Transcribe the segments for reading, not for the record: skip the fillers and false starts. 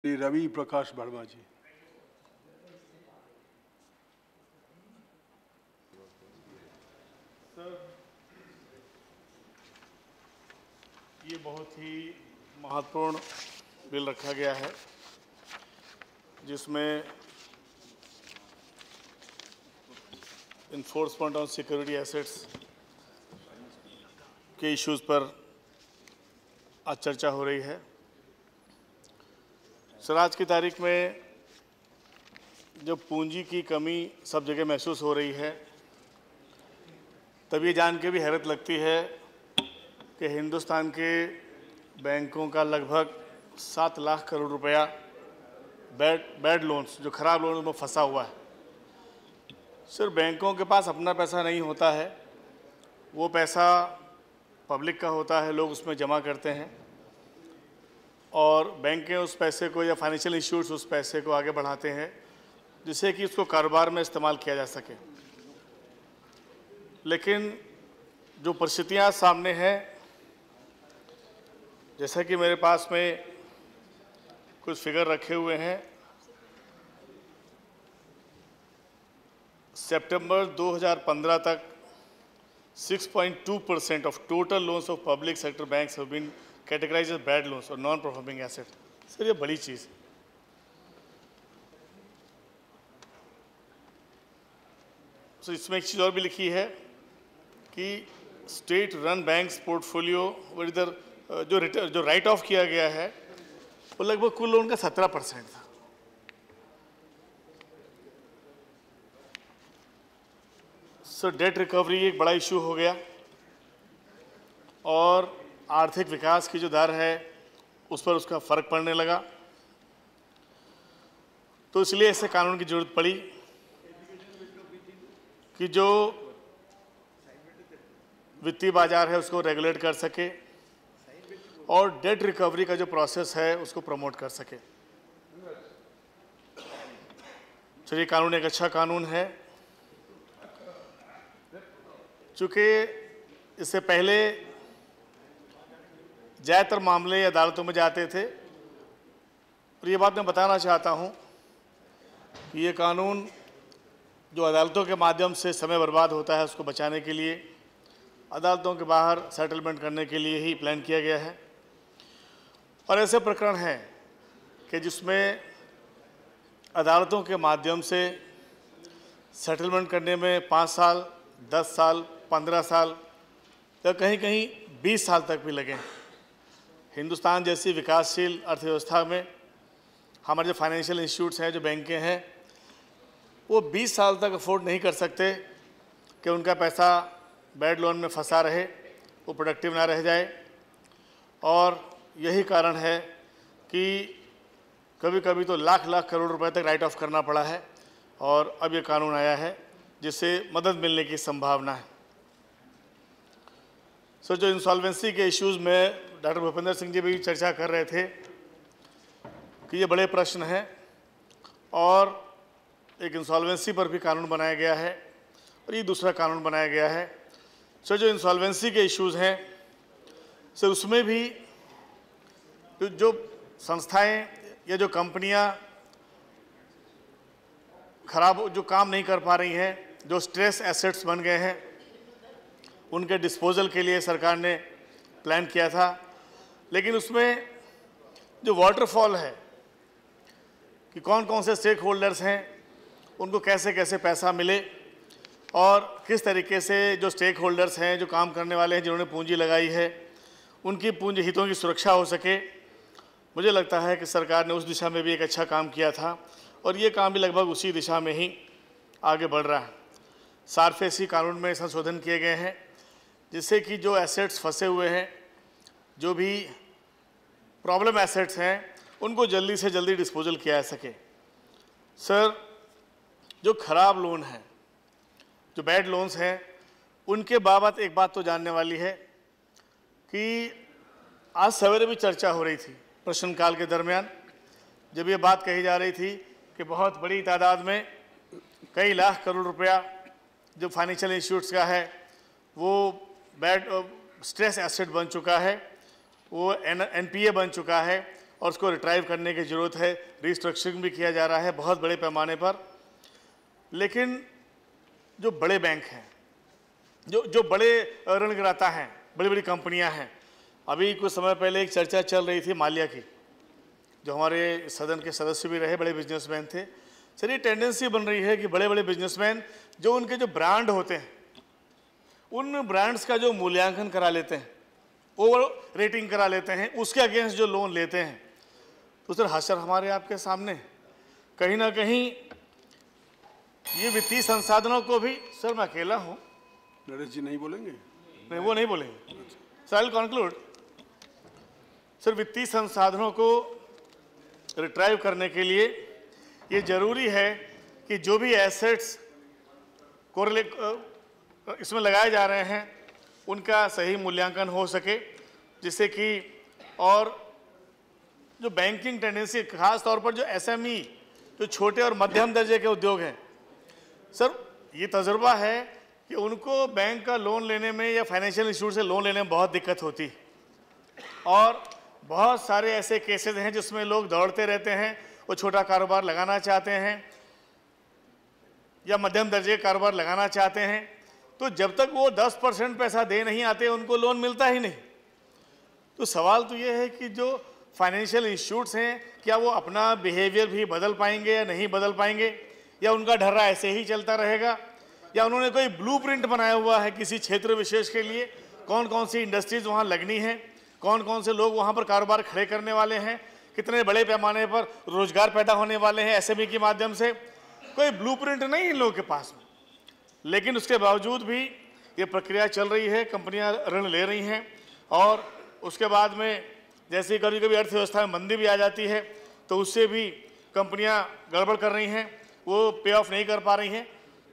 श्री रवि प्रकाश वर्मा जी। Sir, ये बहुत ही महत्वपूर्ण बिल रखा गया है जिसमें इन्फोर्समेंट ऑन सिक्योरिटी एसेट्स के इश्यूज़ पर आज चर्चा हो रही है। सर, आज की तारीख में जब पूंजी की कमी सब जगह महसूस हो रही है, तब ये जान के भी हैरत लगती है कि हिंदुस्तान के बैंकों का लगभग 7 लाख करोड़ रुपया बैड लोन्स, जो खराब लोन्स में फंसा हुआ है। सिर्फ बैंकों के पास अपना पैसा नहीं होता है, वो पैसा पब्लिक का होता है, लोग उसमें जमा करते हैं और बैंकें उस पैसे को या फाइनेंशियल इंस्टीट्यूट्स उस पैसे को आगे बढ़ाते हैं जिससे कि उसको कारोबार में इस्तेमाल किया जा सके। लेकिन जो परिस्थितियाँ सामने हैं, जैसा कि मेरे पास में कुछ फिगर रखे हुए हैं, सितंबर 2015 तक 6.2% of total loans of public sector banks have been categorized as bad loans or non-performing asset। Sir, ये बड़ी चीज़। तो इसमें एक चीज़ और भी लिखी है कि स्टेट रन बैंक्स पोर्टफोलियो इधर जो राइट ऑफ किया गया है वो लगभग कुल लोन का 17% था। सर, डेट रिकवरी एक बड़ा इशू हो गया और आर्थिक विकास की जो दर है उस पर उसका फर्क पड़ने लगा, तो इसलिए ऐसे कानून की जरूरत पड़ी कि जो वित्तीय बाजार है उसको रेगुलेट कर सके और डेट रिकवरी का जो प्रोसेस है उसको प्रमोट कर सके। चलिए, कानून एक अच्छा कानून है। चूँकि इससे पहले ज़्यादातर मामले अदालतों में जाते थे, और ये बात मैं बताना चाहता हूँ कि ये कानून जो अदालतों के माध्यम से समय बर्बाद होता है उसको बचाने के लिए अदालतों के बाहर सेटलमेंट करने के लिए ही प्लान किया गया है। और ऐसे प्रकरण हैं कि जिसमें अदालतों के माध्यम से सेटलमेंट करने में 5 साल, 10 साल, 15 साल या कहीं कहीं 20 साल तक भी लगे। हिंदुस्तान जैसी विकासशील अर्थव्यवस्था में हमारे जो फाइनेंशियल इंस्टीट्यूट्स हैं, जो बैंकें हैं, वो 20 साल तक अफोर्ड नहीं कर सकते कि उनका पैसा बैड लोन में फंसा रहे, वो प्रोडक्टिव ना रह जाए। और यही कारण है कि कभी कभी तो लाख लाख करोड़ रुपए तक राइट ऑफ करना पड़ा है और अब ये कानून आया है जिससे मदद मिलने की संभावना है। सो जो इंसॉल्वेंसी के इश्यूज़ में डॉक्टर भूपेंद्र सिंह जी भी चर्चा कर रहे थे कि ये बड़े प्रश्न हैं और एक इंसॉल्वेंसी पर भी कानून बनाया गया है और ये दूसरा कानून बनाया गया है। सो जो इंसॉल्वेंसी के इश्यूज़ हैं, सर, उसमें भी जो संस्थाएं या जो कंपनियां खराब जो काम नहीं कर पा रही हैं, जो स्ट्रेस एसेट्स बन गए हैं, उनके डिस्पोजल के लिए सरकार ने प्लान किया था। लेकिन उसमें जो वाटरफॉल है कि कौन कौन से स्टेक होल्डर्स हैं, उनको कैसे कैसे पैसा मिले और किस तरीके से जो स्टेक होल्डर्स हैं, जो काम करने वाले हैं, जिन्होंने पूंजी लगाई है, उनकी पूंजी हितों की सुरक्षा हो सके, मुझे लगता है कि सरकार ने उस दिशा में भी एक अच्छा काम किया था और ये काम भी लगभग उसी दिशा में ही आगे बढ़ रहा है। सारफेसी कानून में संशोधन किए गए हैं जिससे कि जो एसेट्स फंसे हुए हैं, जो भी प्रॉब्लम एसेट्स हैं, उनको जल्दी से जल्दी डिस्पोजल किया जा सके। सर, जो खराब लोन हैं, जो बैड लोन्स हैं, उनके बाबत एक बात तो जानने वाली है कि आज सवेरे भी चर्चा हो रही थी प्रश्नकाल के दरमियान, जब ये बात कही जा रही थी कि बहुत बड़ी तादाद में कई लाख करोड़ रुपया जो फाइनेंशियल इंस्टीट्यूट्स का है वो बैड स्ट्रेस एसेट बन चुका है, वो एनपीए बन चुका है और उसको रिट्राइव करने की ज़रूरत है। रिस्ट्रक्चरिंग भी किया जा रहा है बहुत बड़े पैमाने पर। लेकिन जो बड़े बैंक हैं, जो बड़े ऋणग्राता हैं, बड़ी बड़ी कंपनियां हैं, अभी कुछ समय पहले एक चर्चा चल रही थी माल्या की, जो हमारे सदन के सदस्य भी रहे, बड़े बिजनेसमैन थे। सर, ये टेंडेंसी बन रही है कि बड़े बड़े बिजनेसमैन जो उनके जो ब्रांड होते हैं, उन ब्रांड्स का जो मूल्यांकन करा लेते हैं, ओवर रेटिंग करा लेते हैं, उसके अगेंस्ट जो लोन लेते हैं, तो सर हाशर हमारे आपके सामने कहीं ना कहीं ये वित्तीय संसाधनों को भी, सर मैं अकेला हूँ, नरेश जी नहीं बोलेंगे? नहीं, वो नहीं बोलेंगे। Sir I conclude. सर, वित्तीय संसाधनों को रिट्राइव करने के लिए ये जरूरी है कि जो भी एसेट्स इसमें लगाए जा रहे हैं उनका सही मूल्यांकन हो सके, जिससे कि और जो बैंकिंग टेंडेंसी, खास तौर पर जो एसएमई, जो छोटे और मध्यम दर्जे के उद्योग हैं, सर ये तजुर्बा है कि उनको बैंक का लोन लेने में या फाइनेंशियल इंस्टीट्यूट से लोन लेने में बहुत दिक्कत होती है। और बहुत सारे ऐसे केसेस हैं जिसमें लोग दौड़ते रहते हैं, वो छोटा कारोबार लगाना चाहते हैं या मध्यम दर्जे का कारोबार लगाना चाहते हैं, तो जब तक वो 10% पैसा दे नहीं आते उनको लोन मिलता ही नहीं। तो सवाल तो ये है कि जो फाइनेंशियल इंस्टीट्यूट्स हैं, क्या वो अपना बिहेवियर भी बदल पाएंगे या नहीं बदल पाएंगे, या उनका ढर्रा ऐसे ही चलता रहेगा, या उन्होंने कोई ब्लूप्रिंट बनाया हुआ है किसी क्षेत्र विशेष के लिए, कौन कौन सी इंडस्ट्रीज वहाँ लगनी है, कौन कौन से लोग वहाँ पर कारोबार खड़े करने वाले हैं, कितने बड़े पैमाने पर रोजगार पैदा होने वाले हैं एसएमई के माध्यम से। कोई ब्लूप्रिंट नहीं इन लोगों के पास में, लेकिन उसके बावजूद भी ये प्रक्रिया चल रही है, कंपनियां ऋण ले रही हैं, और उसके बाद में जैसे कभी कभी अर्थव्यवस्था में मंदी भी आ जाती है तो उससे भी कंपनियां गड़बड़ कर रही हैं, वो पे ऑफ नहीं कर पा रही हैं,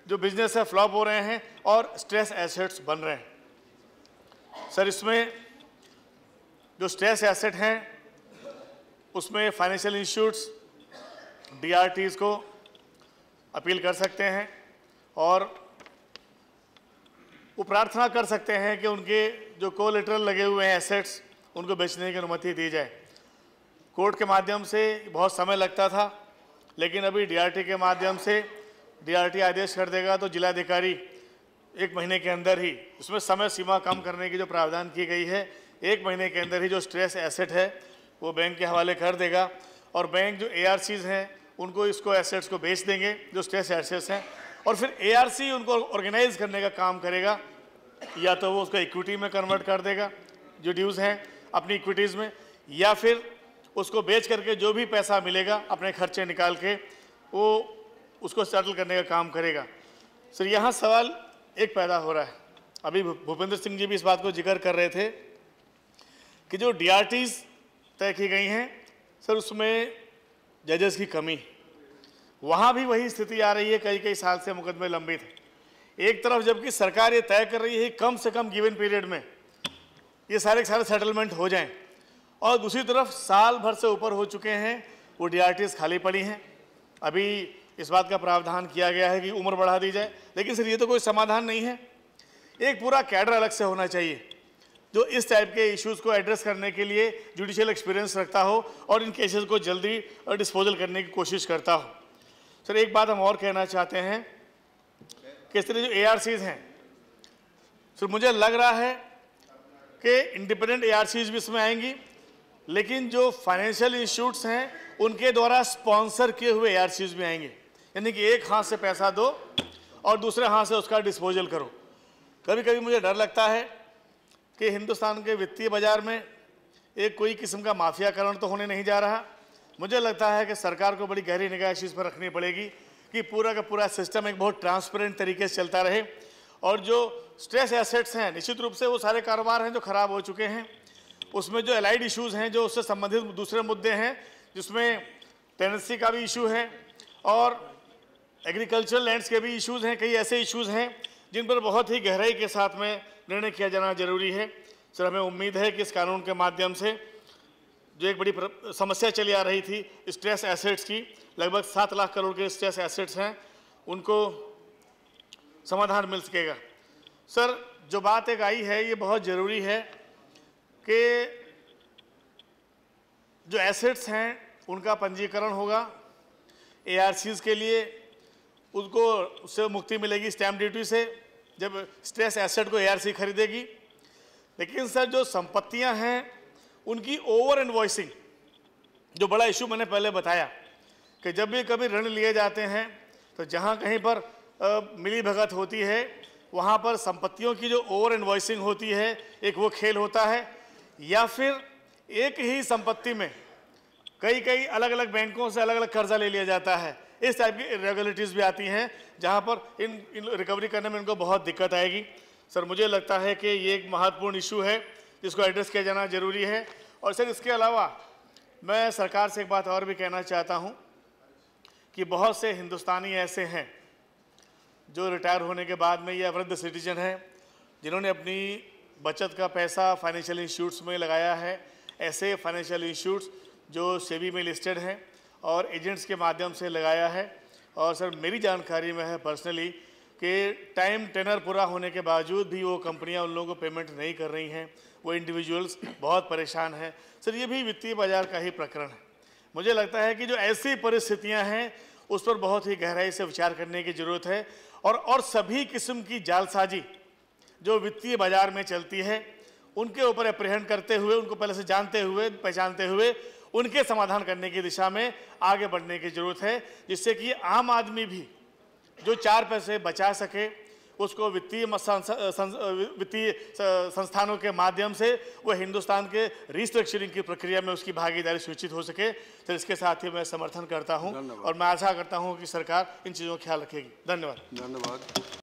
जो बिजनेस है फ्लॉप हो रहे हैं और स्ट्रेस एसेट्स बन रहे हैं। सर, इसमें जो स्ट्रेस एसेट हैं उसमें फाइनेंशियल इंस्टीट्यूट्स डीआरटीज को अपील कर सकते हैं और वो प्रार्थना कर सकते हैं कि उनके जो कोलेटरल लगे हुए हैं एसेट्स, उनको बेचने की अनुमति दी जाए। कोर्ट के माध्यम से बहुत समय लगता था, लेकिन अभी डीआरटी के माध्यम से डीआरटी आदेश कर देगा तो जिलाधिकारी 1 महीने के अंदर ही, उसमें समय सीमा कम करने की जो प्रावधान की गई है, 1 महीने के अंदर ही जो स्ट्रेस एसेट है वो बैंक के हवाले कर देगा, और बैंक जो एआरसीज हैं उनको इसको एसेट्स को बेच देंगे जो स्ट्रेस एसेट्स हैं, और फिर एआरसी उनको ऑर्गेनाइज करने का काम करेगा, या तो वो उसको इक्विटी में कन्वर्ट कर देगा जो ड्यूज़ हैं अपनी इक्विटीज़ में, या फिर उसको बेच करके जो भी पैसा मिलेगा अपने खर्चे निकाल के वो उसको सेटल करने का काम करेगा। सर, यहाँ सवाल एक पैदा हो रहा है, अभी भूपेंद्र सिंह जी भी इस बात को जिक्र कर रहे थे कि जो डीआरटीज तय की गई हैं सर, उसमें जजेस की कमी, वहाँ भी वही स्थिति आ रही है, कई साल से मुकदमे लंबित है। एक तरफ जबकि सरकार ये तय कर रही है कम से कम गिवन पीरियड में ये सारे सेटलमेंट हो जाएं, और दूसरी तरफ साल भर से ऊपर हो चुके हैं वो डीआरटीज खाली पड़ी हैं। अभी इस बात का प्रावधान किया गया है कि उम्र बढ़ा दी जाए, लेकिन सर ये तो कोई समाधान नहीं है। एक पूरा कैडर अलग से होना चाहिए जो इस टाइप के इश्यूज़ को एड्रेस करने के लिए जुडिशियल एक्सपीरियंस रखता हो और इन केसेस को जल्दी डिस्पोजल करने की कोशिश करता हो। सर, एक बात हम और कहना चाहते हैं कि इस तरह जो एआरसीज हैं, सर मुझे लग रहा है कि इंडिपेंडेंट एआरसीज भी इसमें आएंगी, लेकिन जो फाइनेंशियल इंस्टीट्यूट्स हैं उनके द्वारा स्पॉन्सर किए हुए एआरसीज भी आएंगे, यानी कि एक हाथ से पैसा दो और दूसरे हाथ से उसका डिस्पोजल करो। कभी कभी मुझे डर लगता है कि हिंदुस्तान के वित्तीय बाजार में एक कोई किस्म का माफियाकरण तो होने नहीं जा रहा। मुझे लगता है कि सरकार को बड़ी गहरी निगाह इस चीज़ पर रखनी पड़ेगी कि पूरा का पूरा सिस्टम एक बहुत ट्रांसपेरेंट तरीके से चलता रहे, और जो स्ट्रेस एसेट्स हैं निश्चित रूप से वो सारे कारोबार हैं जो ख़राब हो चुके हैं, उसमें जो एलाइड इश्यूज़ हैं, जो उससे संबंधित दूसरे मुद्दे हैं जिसमें टेनेंसी का भी इशू है और एग्रीकल्चरल लैंड्स के भी इश्यूज़ हैं, कई ऐसे इश्यूज़ हैं जिन पर बहुत ही गहराई के साथ में निर्णय किया जाना जरूरी है। सर, हमें उम्मीद है कि इस कानून के माध्यम से जो एक बड़ी समस्या चली आ रही थी स्ट्रेस एसेट्स की, लगभग 7 लाख करोड़ के स्ट्रेस एसेट्स हैं, उनको समाधान मिल सकेगा। सर, जो बात एक आई है ये बहुत ज़रूरी है कि जो एसेट्स हैं उनका पंजीकरण होगा। ARCs के लिए उसको उससे मुक्ति मिलेगी स्टैम्प ड्यूटी से जब स्ट्रेस एसेट को ARC खरीदेगी। लेकिन सर जो संपत्तियां हैं उनकी ओवर इनवॉइसिंग, जो बड़ा इशू मैंने पहले बताया कि जब भी कभी ऋण लिए जाते हैं तो जहां कहीं पर मिली भगत होती है वहां पर संपत्तियों की जो ओवर इनवॉइसिंग होती है, एक वो खेल होता है, या फिर एक ही संपत्ति में कई कई अलग अलग बैंकों से अलग अलग कर्जा ले लिया जाता है। इस टाइप की इरेगुलरिटीज़ भी आती हैं जहां पर इन रिकवरी करने में इनको बहुत दिक्कत आएगी। सर मुझे लगता है कि ये एक महत्वपूर्ण इशू है जिसको एड्रेस किया जाना जरूरी है। और सर इसके अलावा मैं सरकार से एक बात और भी कहना चाहता हूं कि बहुत से हिंदुस्तानी ऐसे हैं जो रिटायर होने के बाद में या वृद्ध सिटीजन हैं जिन्होंने अपनी बचत का पैसा फाइनेंशियल इंस्टीट्यूट्स में लगाया है। ऐसे फाइनेंशियल इंस्टीट्यूट्स जो सेबी में लिस्टेड हैं और एजेंट्स के माध्यम से लगाया है। और सर मेरी जानकारी में है पर्सनली कि टाइम टेनर पूरा होने के बावजूद भी वो कंपनियां उन लोगों को पेमेंट नहीं कर रही हैं, वो इंडिविजुअल्स बहुत परेशान हैं। सर ये भी वित्तीय बाजार का ही प्रकरण है। मुझे लगता है कि जो ऐसी परिस्थितियां हैं उस पर बहुत ही गहराई से विचार करने की ज़रूरत है। और सभी किस्म की जालसाजी जो वित्तीय बाजार में चलती है उनके ऊपर अप्रहेंड करते हुए, उनको पहले से जानते हुए, पहचानते हुए उनके समाधान करने की दिशा में आगे बढ़ने की ज़रूरत है, जिससे कि आम आदमी भी जो 4 पैसे बचा सके उसको वित्तीय संस्थानों के माध्यम से वो हिंदुस्तान के रिस्ट्रक्चरिंग की प्रक्रिया में उसकी भागीदारी सुनिश्चित हो सके। तो इसके साथ ही मैं समर्थन करता हूं और मैं आशा करता हूं कि सरकार इन चीज़ों का ख्याल रखेगी। धन्यवाद।